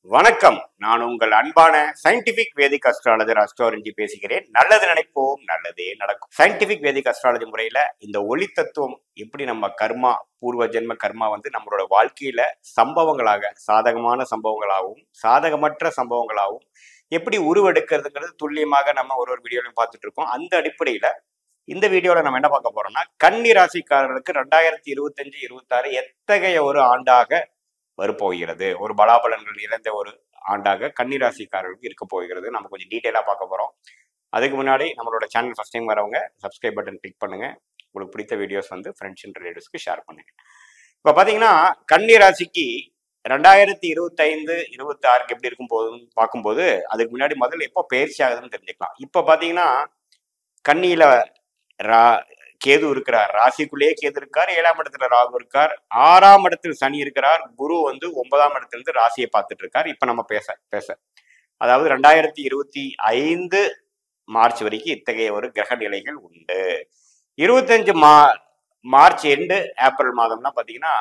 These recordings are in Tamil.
வணக்கம். நான் உங்கள் அன்பான சயின்டிபிக் வேதிக் அஸ்ட்ராலஜர் அஸ்ட்ரோரஞ்சி பேசுகிறேன். நல்லது நினைப்போம், நல்லதே நடக்கும். சயின்டிபிக் வேதிக் அஸ்ட்ராலஜி முறையில இந்த ஒளி தத்துவம் எப்படி நம்ம கர்மா, பூர்வ ஜென்ம கர்மா நம்மளோட வாழ்க்கையில சம்பவங்களாக, சாதகமான சம்பவங்களாகவும் சாதகமற்ற சம்பவங்களாகவும் எப்படி உருவெடுக்கிறதுங்கிறது துல்லியமாக நம்ம ஒரு வீடியோலையும் பார்த்துட்டு இருக்கோம். அந்த அடிப்படையில இந்த வீடியோல நம்ம என்ன பார்க்க போறோம்னா, கன்னி ராசிக்காரர்களுக்கு 2025-26 எத்தகைய ஒரு ஆண்டாக வரப்போகிறது, ஒரு பலாபலன்கள் நிறைந்த ஒரு ஆண்டாக கன்னிராசிக்காரர்களுக்கு இருக்க போகிறது. நம்ம கொஞ்சம் டீட்டெயிலாக பார்க்க போகிறோம். அதுக்கு முன்னாடி நம்மளோட சேனல் ஃபர்ஸ்ட் டைம் வரவங்க சப்ஸ்கிரைப் பட்டன் கிளிக் பண்ணுங்க. உங்களுக்கு பிடித்த வீடியோஸ் ஃப்ரெண்ட்ஸ் அண்ட் ரிலேட்டிவ்ஸ்க்கு ஷேர் பண்ணுங்க. இப்போ பார்த்தீங்கன்னா கன்னிராசிக்கு 2025-26 எப்படி இருக்கும் போதுன்னு பார்க்கும்போது அதுக்கு முன்னாடி முதல்ல எப்போ பயிற்சி ஆகுதுன்னு தெரிஞ்சுக்கலாம். இப்போ பார்த்தீங்கன்னா கன்னியில கேது இருக்கிறார், ராசிக்குள்ளேயே கேது இருக்கார், 7ஆம் இடத்துல ராகு இருக்கார், 6ஆம் இடத்தில் சனி இருக்கிறார், குரு 9ஆம் இடத்துல இருந்து ராசியை பார்த்துட்டு இருக்கார். இப்ப நம்ம பேச அதாவது 2025 மார்ச் வரைக்கும் இத்தகைய ஒரு கிரக நிலைகள் உண்டு. 25 மார்ச் எண்டு ஏப்ரல் மாதம்னா பாத்தீங்கன்னா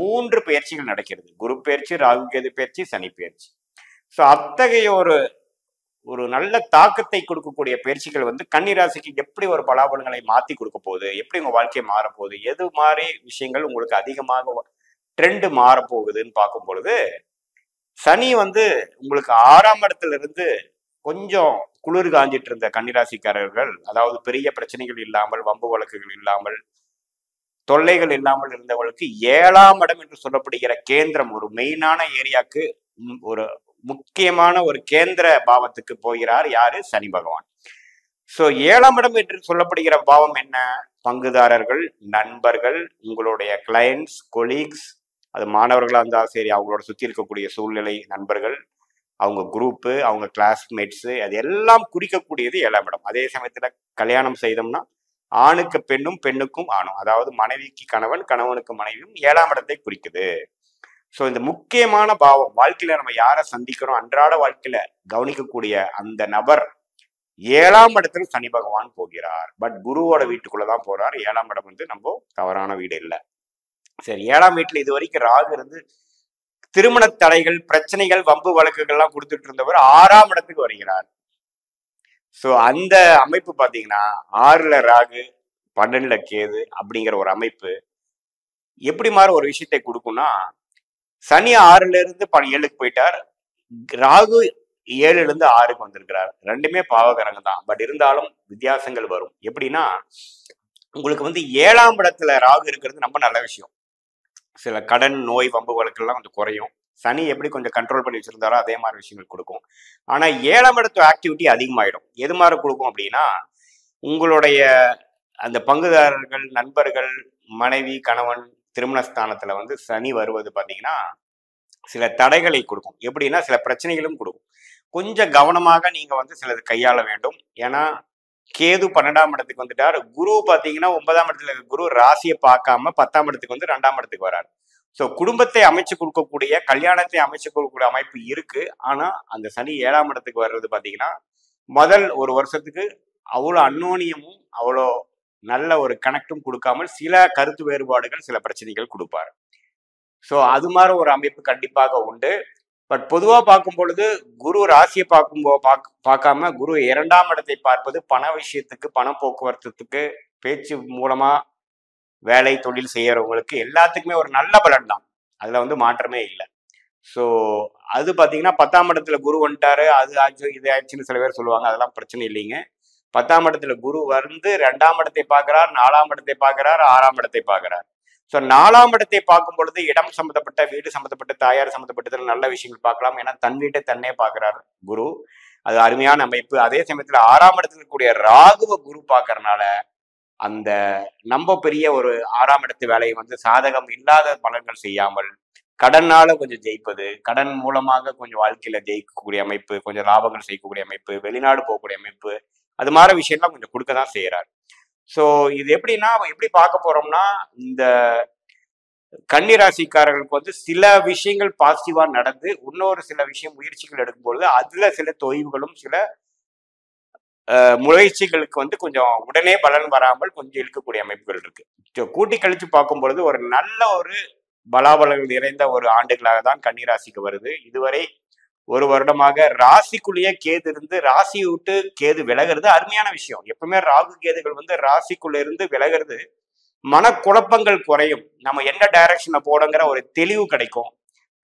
3 பயிற்சிகள் நடக்கிறது. குரு பயிற்சி, ராகு கேது பயிற்சி, சனி பயிற்சி. ஸோ அத்தகைய ஒரு நல்ல தாக்கத்தை கொடுக்கக்கூடிய பயிற்சிகள் கன்னிராசிக்கு எப்படி ஒரு பலாபலங்களை மாற்றி கொடுக்க போகுது, எப்படி உங்க வாழ்க்கையை மாறப்போகுது, எது மாதிரி விஷயங்கள் உங்களுக்கு அதிகமாக ட்ரெண்ட் மாறப்போகுதுன்னு பார்க்கும் பொழுது சனி உங்களுக்கு 6ஆம் இடத்துல இருந்து கொஞ்சம் குளிர் காஞ்சிட்டு இருந்த கன்னிராசிக்காரர்கள், அதாவது பெரிய பிரச்சனைகள் இல்லாமல், வம்பு வழக்குகள் இல்லாமல், தொல்லைகள் இல்லாமல் இருந்தவர்களுக்கு 7ஆம் இடம் என்று சொல்லப்படுகிற கேந்திரம், ஒரு மெயினான ஏரியாக்கு, ஒரு முக்கியமான ஒரு கேந்திர பாவத்துக்கு போகிறார். யாரு? சனி பகவான். சோ 7ஆம் இடம் என்று சொல்லப்படுகிற பாவம் என்ன? பங்குதாரர்கள், நண்பர்கள், உங்களுடைய கிளையன்ட்ஸ், கொலீக்ஸ், அது மாணவர்களா இருந்தாலும் சரி, அவங்களோட சுத்தி இருக்கக்கூடிய சூழ்நிலை, நண்பர்கள், அவங்க குரூப்பு, அவங்க கிளாஸ்மேட்ஸ், அது எல்லாம் குறிக்கக்கூடியது 7ஆம் இடம். அதே சமயத்துல கல்யாணம் செய்தோம்னா ஆணுக்கு பெண்ணும், பெண்ணுக்கும் ஆணும், அதாவது மனைவிக்கு கணவன், கணவனுக்கு மனைவியும் 7ஆம் இடத்தை குறிக்குது. ஸோ இந்த முக்கியமான பாவம், வாழ்க்கையில நம்ம யாரை சந்திக்கிறோம், அன்றாட வாழ்க்கையில கவனிக்கக்கூடிய அந்த நபர் 7ஆம் இடத்துல சனி பகவான் போகிறார். பட் குருவோட வீட்டுக்குள்ளதான் போறார். 7ஆம் இடம் நம்ம தவறான வீடு இல்லை. சரி, 7ஆம் வீட்டுல இது வரைக்கும் ராகு இருந்து திருமண தடைகள், பிரச்சனைகள், வம்பு வழக்குகள்லாம் கொடுத்துட்டு இருந்தவர் 6ஆம் இடத்துக்கு வருகிறார். ஸோ அந்த அமைப்பு பாத்தீங்கன்னா 6ல ராகு, 12ல கேது அப்படிங்கிற ஒரு அமைப்பு எப்படி மாதிரி ஒரு விஷயத்தை கொடுக்கும்னா, சனி 6ல இருந்து 7க்கு போயிட்டார், ராகு 7ல இருந்து 6க்கு வந்திருக்கிறார். ரெண்டுமே பாவகரங்க தான். பட் இருந்தாலும் வித்தியாசங்கள் வரும். எப்படின்னா, உங்களுக்கு 7ஆம் இடத்துல ராகு இருக்கிறது ரொம்ப நல்ல விஷயம். சில கடன், நோய், வம்பு வழக்கெல்லாம் கொஞ்சம் குறையும். சனி எப்படி கொஞ்சம் கண்ட்ரோல் பண்ணி வச்சிருந்தாரோ அதே மாதிரி விஷயங்கள் கொடுக்கும். ஆனா 7ஆம் இடத்து ஆக்டிவிட்டி அதிகமாயிடும். எது மாதிரி கொடுக்கும் அப்படின்னா, உங்களுடைய அந்த பங்குதாரர்கள், நண்பர்கள், மனைவி, கணவன், திருமணஸ்தானத்துல சனி வருவது பாத்தீங்கன்னா சில தடைகளை கொடுக்கும். எப்படின்னா சில பிரச்சனைகளும் கொடுக்கும். கொஞ்சம் கவனமாக நீங்க சிலது கையாள வேண்டும். ஏன்னா கேது 12ஆம் இடத்துக்கு வந்துட்டார். குரு பாத்தீங்கன்னா 9ஆம் இடத்துல இருக்க குரு ராசியை பார்க்காம 10ஆம் இடத்துக்கு 2ஆம் இடத்துக்கு வராரு. ஸோ குடும்பத்தை அமைச்சு கொடுக்கக்கூடிய, கல்யாணத்தை அமைச்சு கொடுக்கக்கூடிய அமைப்பு இருக்கு. ஆனா அந்த சனி 7ஆம் இடத்துக்கு வர்றது பாத்தீங்கன்னா முதல் ஒரு வருஷத்துக்கு அவ்வளோ அந்யோன்யமும் அவ்வளோ நல்ல ஒரு கனெக்டும் கொடுக்காமல் சில கருத்து வேறுபாடுகள், சில பிரச்சனைகள் கொடுப்பாரு. ஸோ அது மாதிரி ஒரு அமைப்பு கண்டிப்பாக உண்டு. பட் பொதுவாக பார்க்கும் பொழுது குரு ராசியை பார்க்காம குரு 2ஆம் இடத்தை பார்ப்பது பண விஷயத்துக்கு, பண போக்குவரத்துக்கு, பேச்சு மூலமா வேலை, தொழில் செய்யறவங்களுக்கு எல்லாத்துக்குமே ஒரு நல்ல பலன் தான். அதுல மாற்றமே இல்லை. ஸோ அது பார்த்தீங்கன்னா 10ஆம் இடத்துல குரு வந்துட்டாரு, அது ஆச்சு இது ஆச்சுன்னு சில பேர் சொல்லுவாங்க. அதெல்லாம் பிரச்சனை இல்லைங்க. 10ஆம் இடத்துல குரு 2ஆம் இடத்தை பார்க்கிறார், 4ஆம் இடத்தை பார்க்கிறார், 6ஆம் இடத்தை பார்க்கிறார். ஸோ 4ஆம் இடத்தை பார்க்கும் பொழுது இடம் சம்மந்தப்பட்ட, வீடு சம்மந்தப்பட்ட, தாயார் சம்மந்தப்பட்டதுல நல்ல விஷயங்கள் பார்க்கலாம். ஏன்னா தன் வீட்டை தன்னே பார்க்கிறார் குரு. அது அருமையான அமைப்பு. அதே சமயத்துல 6ஆம் இடத்துல இருக்கக்கூடிய ராகுவ குரு பார்க்கறதுனால அந்த நம்ம பெரிய ஒரு 6ஆம் இடத்து வேலையை சாதகம் இல்லாத பலன்கள் செய்யாமல், கடனால கொஞ்சம் ஜெயிப்பது, கடன் மூலமாக கொஞ்சம் வாழ்க்கையில ஜெயிக்கக்கூடிய அமைப்பு, கொஞ்சம் லாபங்கள் செய்யக்கூடிய அமைப்பு, வெளிநாடு போகக்கூடிய அமைப்பு, அது மாதிரி விஷயம்லாம் கொஞ்சம் கொடுக்கதான் செய்யறாரு. ஸோ இது எப்படி பார்க்க போறோம்னா, இந்த கன்னிராசிக்காரர்களுக்கு சில விஷயங்கள் பாசிட்டிவா நடந்து, இன்னொரு சில விஷயம் முயற்சிகள் எடுக்கும்பொழுது அதுல சில தொய்வுகளும், சில முயற்சிகளுக்கு கொஞ்சம் உடனே பலன் வராமல் கொஞ்சம் இழுக்கக்கூடிய அமைப்புகள் இருக்கு. கூட்டி கழிச்சு பார்க்கும் பொழுது ஒரு நல்ல ஒரு பலாபலங்கள் நிறைந்த ஒரு ஆண்டுகளாக தான் கன்னிராசிக்கு வருது. இதுவரை ஒரு வருடமாக ராசிக்குள்ளேயே கேது இருந்து ராசியை விட்டு கேது விலகிறது அருமையான விஷயம். எப்பவுமே ராகு கேதுகள் வந்து ராசிக்குள்ள இருந்து விலகிறது மனக்குழப்பங்கள் குறையும். நம்ம என்ன டைரக்ஷன்ல போடுங்கிற ஒரு தெளிவு கிடைக்கும்.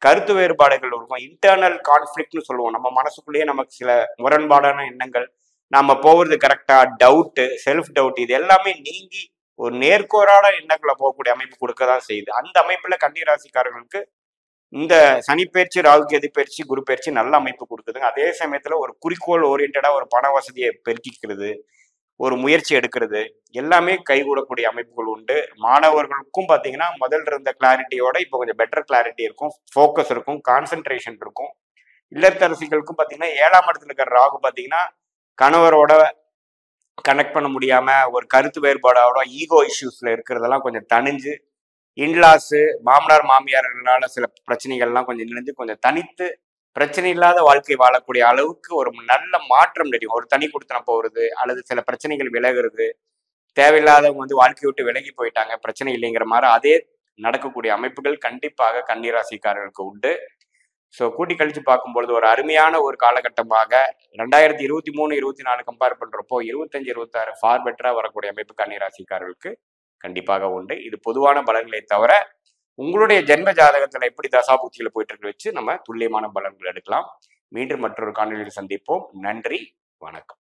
கருத்து வேறுபாடுகள் இருக்கும். இன்டர்னல் கான்ஃபிளிக்ட்னு சொல்லுவோம். நம்ம மனசுக்குள்ளேயே நமக்கு சில முரண்பாடான எண்ணங்கள், நம்ம போகிறது கரெக்டா, டவுட்டு, செல்ஃப் டவுட், இது எல்லாமே நீங்கி ஒரு நேர்கோரான எண்ணங்களை போகக்கூடிய அமைப்பு கொடுக்க தான் செய்யுது. அந்த அமைப்புல கன்னி ராசிக்காரர்களுக்கு இந்த சனிப்பெயர்ச்சி, ராகு கேது பயிற்சி, குரு பயிற்சி நல்ல அமைப்பு கொடுக்குதுங்க. அதே சமயத்துல ஒரு குறிக்கோள் ஓரியன்டா ஒரு பண வசதியை பெருக்கிக்கிறது, ஒரு முயற்சி எடுக்கிறது, எல்லாமே கைகூடக்கூடிய அமைப்புகள் உண்டு. மாணவர்களுக்கும் பார்த்தீங்கன்னா முதல்ல இருந்த கிளாரிட்டியோட இப்போ கொஞ்சம் பெட்டர் கிளாரிட்டி இருக்கும், ஃபோக்கஸ் இருக்கும், கான்சென்ட்ரேஷன் இருக்கும். இல்லத்தரசிகளுக்கும் பார்த்தீங்கன்னா 7ஆம் இடத்துல இருக்கிற ராகு பார்த்தீங்கன்னா கணவரோட கனெக்ட் பண்ண முடியாம ஒரு கருத்து வேறுபாடோட ஈகோ இஷ்யூஸ்ல இருக்கிறதெல்லாம் கொஞ்சம் தணிஞ்சு, இன்லாஸு, மாமனார் மாமியார்களால சில பிரச்சனைகள்லாம் கொஞ்சம் நினைஞ்சு கொஞ்சம் தனித்து பிரச்சனை இல்லாத வாழ்க்கை வாழக்கூடிய அளவுக்கு ஒரு நல்ல மாற்றம் தெரியும். ஒரு தனி கொடுத்தன போகிறது, அல்லது சில பிரச்சனைகள் விலகுறது, தேவையில்லாதவங்க வந்து வாழ்க்கையை விட்டு விலகி போயிட்டாங்க, பிரச்சனை இல்லைங்கிற மாதிரி அதே நடக்கக்கூடிய அமைப்புகள் கண்டிப்பாக கன்னிராசிக்காரர்களுக்கு உண்டு. ஸோ கூட்டி கழிச்சு பார்க்கும்பொழுது ஒரு அருமையான ஒரு காலகட்டமாக 2023-24 கம்பேர் பண்றப்போ 25-26 ஃபார் பெட்டரா வரக்கூடிய அமைப்பு கன்னிராசிக்காரர்களுக்கு கண்டிப்பாக உண்டு. இது பொதுவான பலன்களை தவிர உங்களுடைய ஜென்ம ஜாதகத்துல எப்படி தசாபுக்தியில போயிட்டு இருக்கு வச்சு நம்ம துல்லியமான பலன்கள் எடுக்கலாம். மீண்டும் மற்றொரு காணொலியில் சந்திப்போம். நன்றி, வணக்கம்.